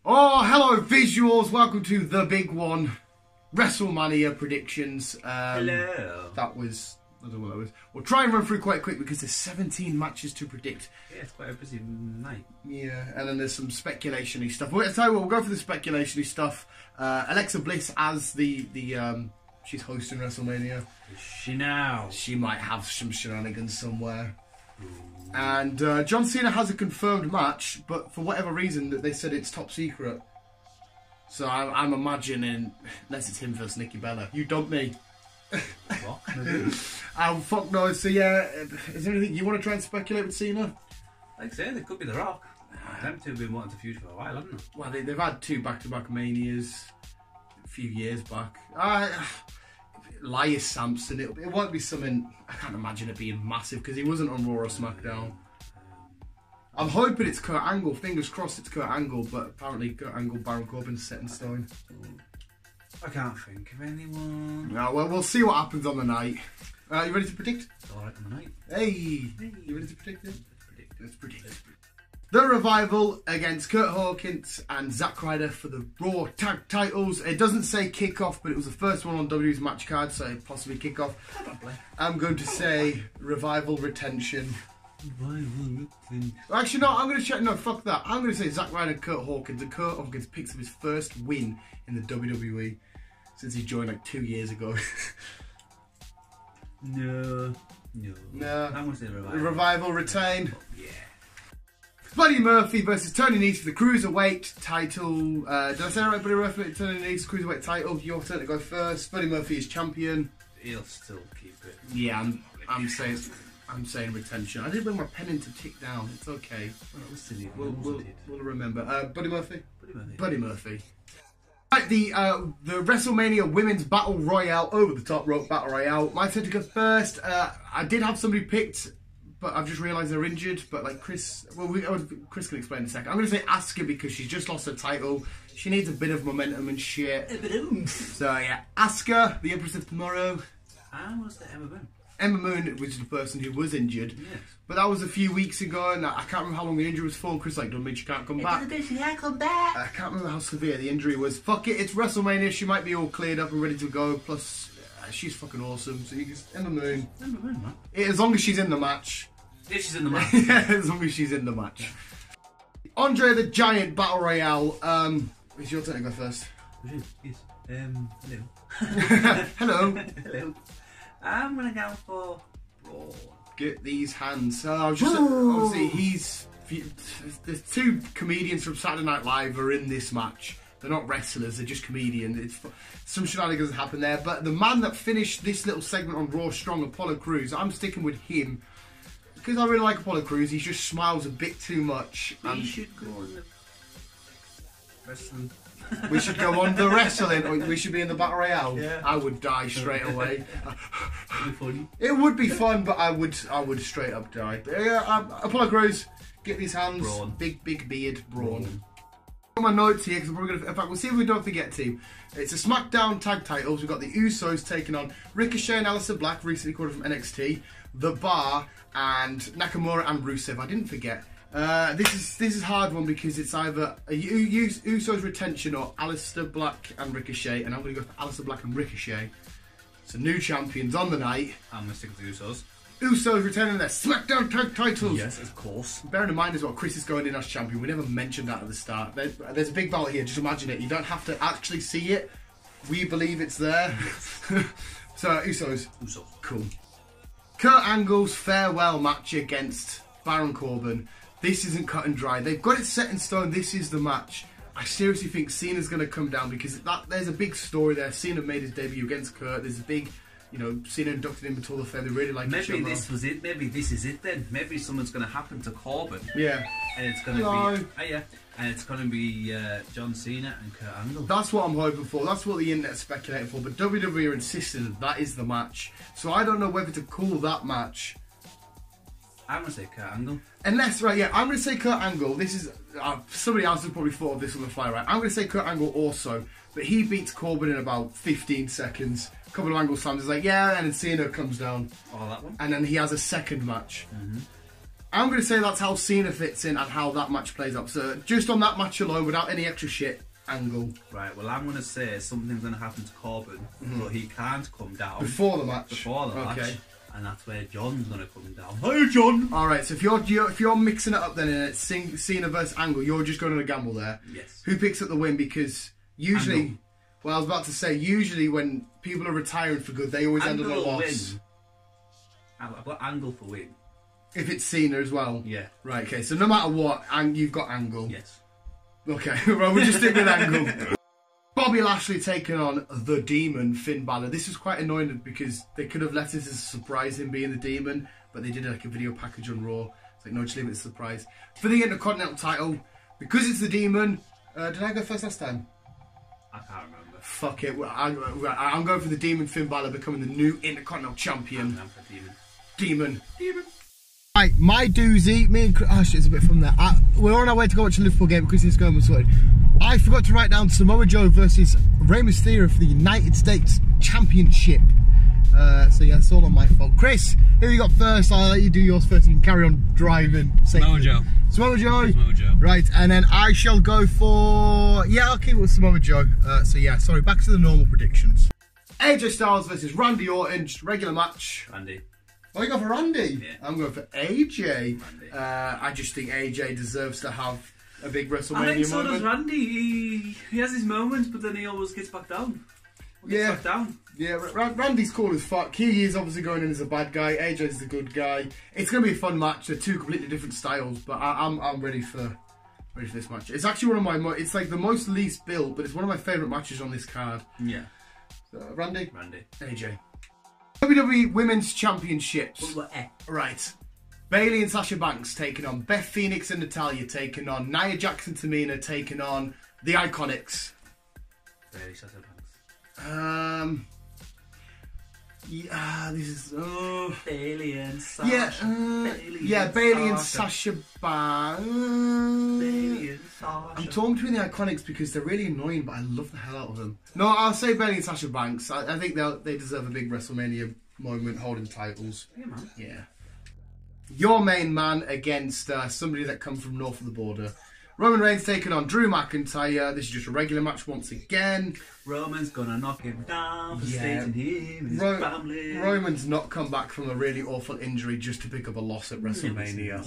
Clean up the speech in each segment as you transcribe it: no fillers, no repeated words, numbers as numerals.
Oh, hello visuals, welcome to the big one, Wrestlemania predictions. Hello. That was, I don't know what that was. We'll try and run through quite quick because there's 17 matches to predict. Yeah, it's quite a busy night. Yeah, and then there's some speculation-y stuff. Well, I'll tell you what, we'll go for the speculation-y stuff. Alexa Bliss as she's hosting Wrestlemania. Is she now? She might have some shenanigans somewhere. And John Cena has a confirmed match, but for whatever reason they said it's top secret. So I'm imagining, unless it's him versus Nikki Bella. You dump me. What? Oh, fuck no. So yeah, is there anything you want to try and speculate with Cena? Like I say, they could be The Rock. Them two have been wanting to feud for a while, haven't they? Well, they've had two back-to-back Manias a few years back. Elias Sampson, it won't be something, I can't imagine it being massive because he wasn't on Raw or SmackDown. I'm hoping it's Kurt Angle, fingers crossed it's Kurt Angle, but apparently Kurt Angle, Baron Corbin's set in stone. I can't think of anyone. No, well, we'll see what happens on the night. You ready to predict? Alright on the night. Hey! You ready to predict it? Let's predict. The Revival against Kurt Hawkins and Zack Ryder for the Raw Tag Titles. It doesn't say kickoff, but it was the first one on WWE's match card, so possibly kickoff. Probably. I'm going to say Revival retention. Actually, no, I'm going to check. No, fuck that. I'm going to say Zack Ryder and Kurt Hawkins. And Kurt Hawkins picks up his first win in the WWE since he joined like 2 years ago. No. I'm going to say Revival. Revival retain. Oh, yeah. Buddy Murphy versus Tony Nese for the Cruiserweight title. Did I say that right? Buddy Murphy, Tony Nese, Cruiserweight title. Your turn to go first. Buddy Murphy is champion. He'll still keep it. Yeah, I'm saying retention. I didn't bring my pen in to tick down. It's okay. Well, that was silly. We'll remember. Buddy Murphy. Buddy Murphy. Right, the WrestleMania Women's Battle Royale, over the top rope Battle Royale. My turn to go first. I did have somebody picked, but I've just realised they're injured. But like Chris, Chris can explain in a second. I'm going to say Asuka because she's just lost her title. She needs a bit of momentum and shit. A bit of oomph. So yeah, Asuka, the Empress of Tomorrow. And what's the Emma Moon? Emma Moon was the person who was injured. Yes. But that was a few weeks ago, and I can't remember how long the injury was for. Chris like, don't mean she can't come back. She can't come back. I can't remember how severe the injury was. Fuck it, it's WrestleMania. She might be all cleared up and ready to go. Plus, she's fucking awesome. So you can Emma Moon. Emma Moon, man. As long as she's in the match. If she's in the match. Yeah, as long as she's in the match. Andre the Giant Battle Royale. It's your turn to go first. Yes. Hello. Hello. Hello. I'm gonna go for Braun. Get these hands. Obviously there's two comedians from Saturday Night Live are in this match. They're not wrestlers, they're just comedians. Some shenanigans happen there, but the man that finished this little segment on Raw strong, Apollo Crews, I'm sticking with him because I really like Apollo Crews. He just smiles a bit too much. We should go on the wrestling. We should go on the wrestling. Or we should be in the Battle Royale. Yeah. I would die straight away. It'd be funny. It would be fun, but I would straight up die. But yeah, Apollo Crews, get these hands. Braun. Big beard, Braun. My notes here because we're gonna. In fact, we'll see if we don't forget team. It's a SmackDown tag titles. We've got the Usos taking on Ricochet and Aleister Black, recently called from NXT, The Bar, and Nakamura and Rusev. I didn't forget. This is a hard one because it's either a Usos retention or Aleister Black and Ricochet, and I'm going to go for Aleister Black and Ricochet. So new champions on the night. I'm going to stick with the Usos. Usos retaining their SmackDown tag titles. Yes, of course. Bearing in mind as well, Chris is going in as champion. We never mentioned that at the start. There's a big battle here. Just imagine it. You don't have to actually see it. We believe it's there. So Usos. Cool. Kurt Angle's farewell match against Baron Corbin. This isn't cut and dry. They've got it set in stone. This is the match. I seriously think Cena's going to come down because there's a big story there. Cena made his debut against Kurt. There's a big, Cena inducted him into Hall of Fame. They really like each other. Maybe this was it. Maybe this is it then. Maybe something's going to happen to Corbin. Yeah. And it's going to be... And it's going to be John Cena and Kurt Angle. That's what I'm hoping for. That's what the internet's speculating for. But WWE are insisting that is the match. So I don't know whether to call that match. I'm going to say Kurt Angle. Unless, right, yeah, I'm going to say Kurt Angle. This is, somebody else has probably thought of this on the fly, right? I'm going to say Kurt Angle also, but he beats Corbin in about 15 seconds. A couple of angle slams, is like, yeah, and then Cena comes down. Oh, that one? And then he has a second match. I'm going to say that's how Cena fits in and how that match plays out. So just on that match alone, without any extra shit, Angle. Right, well, I'm going to say something's going to happen to Corbin, but he can't come down. Before the match? Before the match. And that's where John's going to come down. Hey, John! Alright, so if you're mixing it up then and it's Cena versus Angle, you're just going on a gamble there. Yes. Who picks up the win? Because usually, Angle. well, I was about to say, usually when people are retiring for good, they always end on a loss. Win. I've got Angle for win. If it's Cena as well? Yeah. Right, okay, so no matter what, you've got Angle. Yes. Okay, well, we'll just stick with Angle. Bobby Lashley taking on the Demon, Finn Balor. This was quite annoying because they could have let us as a surprise him being the Demon, but they did like a video package on Raw. It's like, no, just leave it as a surprise. For the Intercontinental title, because it's the Demon, did I go first last time? I can't remember. Fuck it, I'm going for the Demon, Finn Balor becoming the new Intercontinental Champion. I'm for Demon. Demon. Demon. Right, my doozy, me and Chris, oh shit, it's a bit from there. We're on our way to go watch the Liverpool game because it's going was sorted. I forgot to write down Samoa Joe versus Rey Mysterio for the United States Championship. So yeah, it's all on my fault. Chris, who you got first? I'll let you do yours first. You can carry on driving. Samoa Joe. Samoa Joe. Samoa Joe. Right, and then I shall go for, yeah, I'll keep it with Samoa Joe. So yeah, sorry, back to the normal predictions. AJ Styles versus Randy Orton, just regular match. Randy. Oh, you go for Randy? Yeah. I'm going for AJ. Randy. I just think AJ deserves to have a big WrestleMania I think so moment. does Randy. He has his moments, but then he always gets back down. Yeah. Back down. Yeah, Randy's cool as fuck. He is obviously going in as a bad guy. AJ's the good guy. It's going to be a fun match. They're two completely different styles, but I'm ready for this match. It's actually one of my it's like the most least built, but it's one of my favourite matches on this card. Yeah. Randy. AJ. WWE Women's Championships. Right. Bayley and Sasha Banks taking on Beth Phoenix and Natalya, taking on Nia Jax and Tamina, taking on the Iconics. Bayley, Sasha Banks. Yeah, this is Bayley and Sasha. Bayley and Sasha Banks. Bayley and Sasha. I'm torn between the Iconics because they're really annoying, but I love the hell out of them. No, I'll say Bayley and Sasha Banks. I think they deserve a big WrestleMania moment holding titles. Yeah, man. Yeah. Your main man against somebody that comes from north of the border. Roman Reigns taking on Drew McIntyre. This is just a regular match once again. Roman's gonna knock him down for stating him and his family. Roman's not come back from a really awful injury just to pick up a loss at WrestleMania.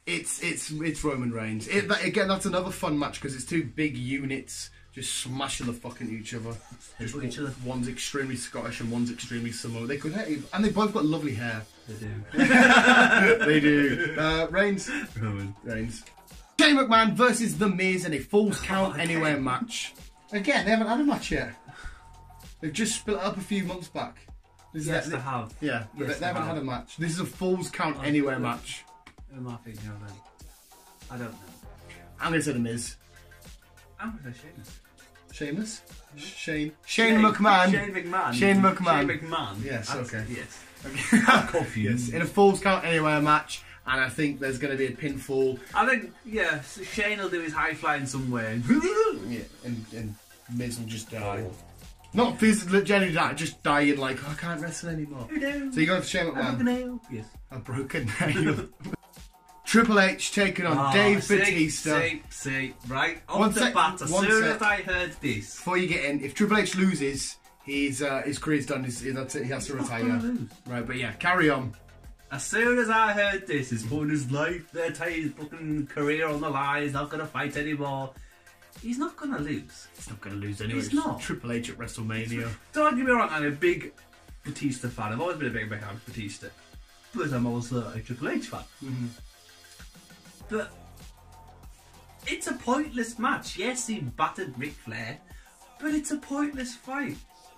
It's Roman Reigns. Again, that's another fun match because it's two big units just smashing the fuck into each other. One's extremely Scottish and one's extremely Samoan. They could hate, and they both got lovely hair. They do. They do. Reigns. Roman. Reigns. Shane McMahon versus The Miz in a Falls Count Anywhere match. Again, they haven't had a match yet. They've just split up a few months back. Yes, they have. Yeah, but they haven't had a match. This is a Falls Count Anywhere match. Who am I thinking of then? I don't know. I'm going to say The Miz. I'm going to say Sheamus. Shane McMahon. Shane McMahon. Yes, okay. Yes. Okay. I'm confused. Yes, in a Falls Count Anywhere match. And I think there's going to be a pinfall. I think, yeah, so Shane will do his high flying somewhere. Yeah, and Miz will just die. Not physically, generally die, just dying like, oh, I can't wrestle anymore. So you're going for Shane McMahon? A broken nail. Yes. A broken nail. Triple H taking on Dave Batista. See, right off the bat, as soon as I heard this. Before you get in, if Triple H loses, his career's done. That's it. He has to retire. Right, but yeah, carry on. As soon as I heard this, he's putting his life, his fucking career on the line. He's not going to fight anymore. He's not going to lose. He's not going to lose anyway. He's not. Triple H at WrestleMania. Don't get me wrong, I'm a big Batista fan. I've always been a big fan of Batista. But I'm also a Triple H fan. But it's a pointless match. Yes, he battered Ric Flair, but it's a pointless fight.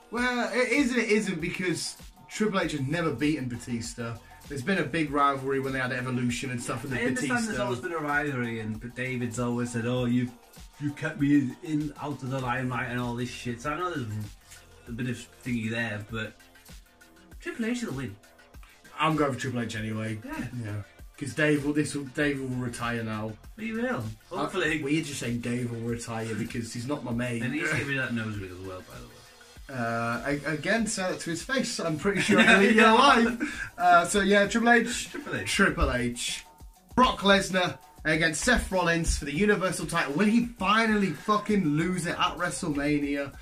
Well, it is and it isn't because Triple H has never beaten Batista. There's been a big rivalry when they had Evolution and stuff with the Batista. I understand there's always been a rivalry, and David's always said, "Oh, you kept me out of the limelight and all this shit." So I know there's a bit of thingy there, but Triple H will win. I'm going for Triple H anyway. Yeah. Because Dave will retire now. He will. Hopefully. We just saying Dave will retire because he's not my mate. And he's giving that nose ring as well, by the way. Again, say that to his face. I'm pretty sure he'll eat you alive. So yeah, Triple H. Triple H. Triple H. Brock Lesnar against Seth Rollins for the Universal title. Will he finally fucking lose it at WrestleMania?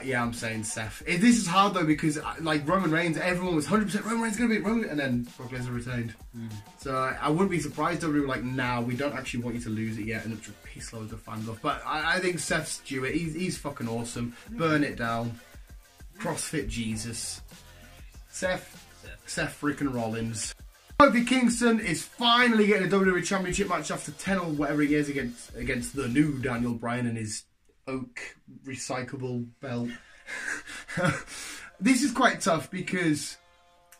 Yeah, I'm saying Seth. This is hard though because like Roman Reigns, everyone was 100% Roman Reigns going to beat Roman, and then Brock Lesnar retained. So I wouldn't be surprised if we were like, nah, we don't actually want you to lose it yet, and just piss loads of fans off. But I think Seth's due it. He's fucking awesome. Burn it down. CrossFit Jesus. Seth freaking Rollins. Kofi Kingston is finally getting a WWE Championship match after 10 or whatever he is against the new Daniel Bryan and his oak recyclable belt. This is quite tough because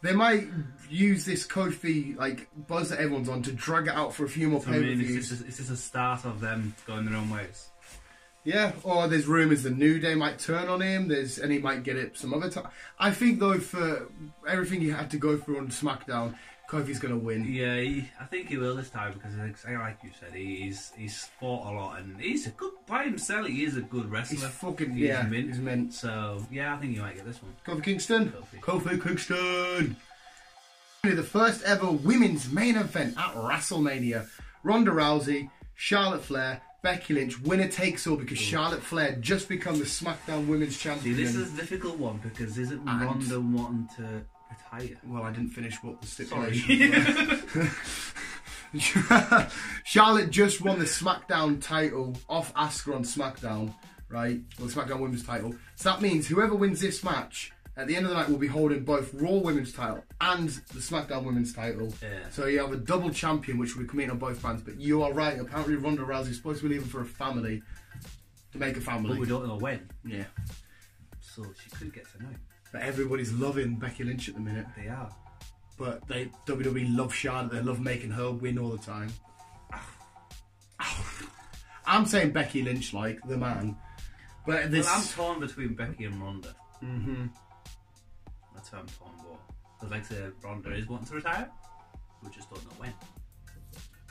they might use this Kofi like buzz that everyone's on to drag it out for a few more pay-per-views. Is this a start of them going their own ways? Yeah, or there's rumours the New Day might turn on him. And he might get it some other time. I think though, for everything he had to go through on SmackDown, Kofi's going to win. Yeah, I think he will this time because, like you said, he's fought a lot and he's a good, by himself, he is a good wrestler. He's fucking, he's mint. So, yeah, I think he might get this one. Kofi Kingston? Kofi Kingston! The first ever women's main event at WrestleMania. Ronda Rousey, Charlotte Flair, Becky Lynch, winner takes all because Charlotte Flair just become the SmackDown Women's Champion. See, this is a difficult one because isn't Ronda wanting to retire? Well, I didn't finish what the stipulation was. Charlotte just won the SmackDown title off Asuka on SmackDown, right? Well, the SmackDown Women's title. So that means whoever wins this match at the end of the night will be holding both Raw Women's title and the SmackDown Women's title. Yeah. So you have a double champion which will be competing on both brands. But you are right, apparently Ronda Rousey is supposed to be leaving for a family. To make a family. But we don't know when. Yeah. So she could get to know. But everybody's loving Becky Lynch at the minute. They are. But WWE love Charlotte. They love making her win all the time. I'm saying Becky Lynch, like the man. But this... Well, I'm torn between Becky and Ronda. Mm-hmm. That's how I'm torn about. Because like I said, Ronda is wanting to retire. We just don't know when.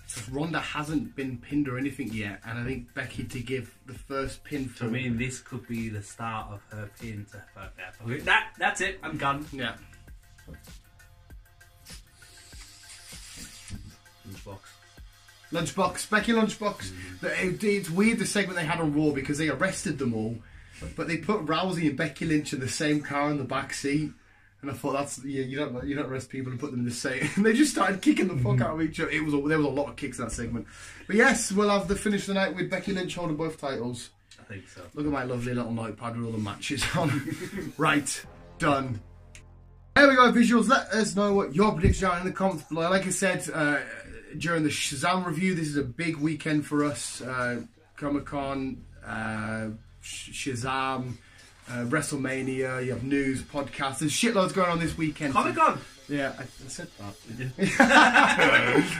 Because Ronda hasn't been pinned or anything yet, and I think Becky to give the first pin for... I mean, this could be the start of her pin to her death. Okay, that's it. I'm gone. Yeah. Lunchbox. Becky Lunchbox. It's weird the segment they had on Raw because they arrested them all, but they put Rousey and Becky Lynch in the same car in the back seat. And I thought you don't arrest people and put them in the same. And they just started kicking the fuck out of each other. There was a lot of kicks in that segment. But yes, we'll have the finish of the night with Becky Lynch holding both titles. I think so. Look at my lovely little notepad with all the matches on. Right, done. There we go, visuals. Let us know what your predictions are in the comments below. Like I said during the Shazam review, this is a big weekend for us. Comic-Con, Shazam. WrestleMania, you have news, podcasts, there's shitloads going on this weekend. Comic-Con! Yeah, I said that.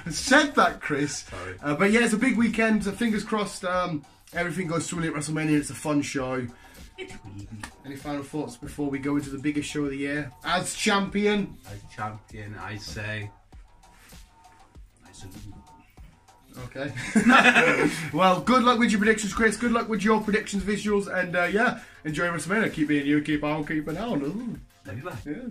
I said that, Chris. Sorry. But yeah, it's a big weekend, so fingers crossed everything goes smoothly at WrestleMania. It's a fun show. Any final thoughts before we go into the biggest show of the year? As champion, I say... Okay. Well, good luck with your predictions, Chris. Good luck with your predictions, visuals, and yeah, enjoy WrestleMania. Keep being you, keep on keeping on. Love you, bye. Yeah.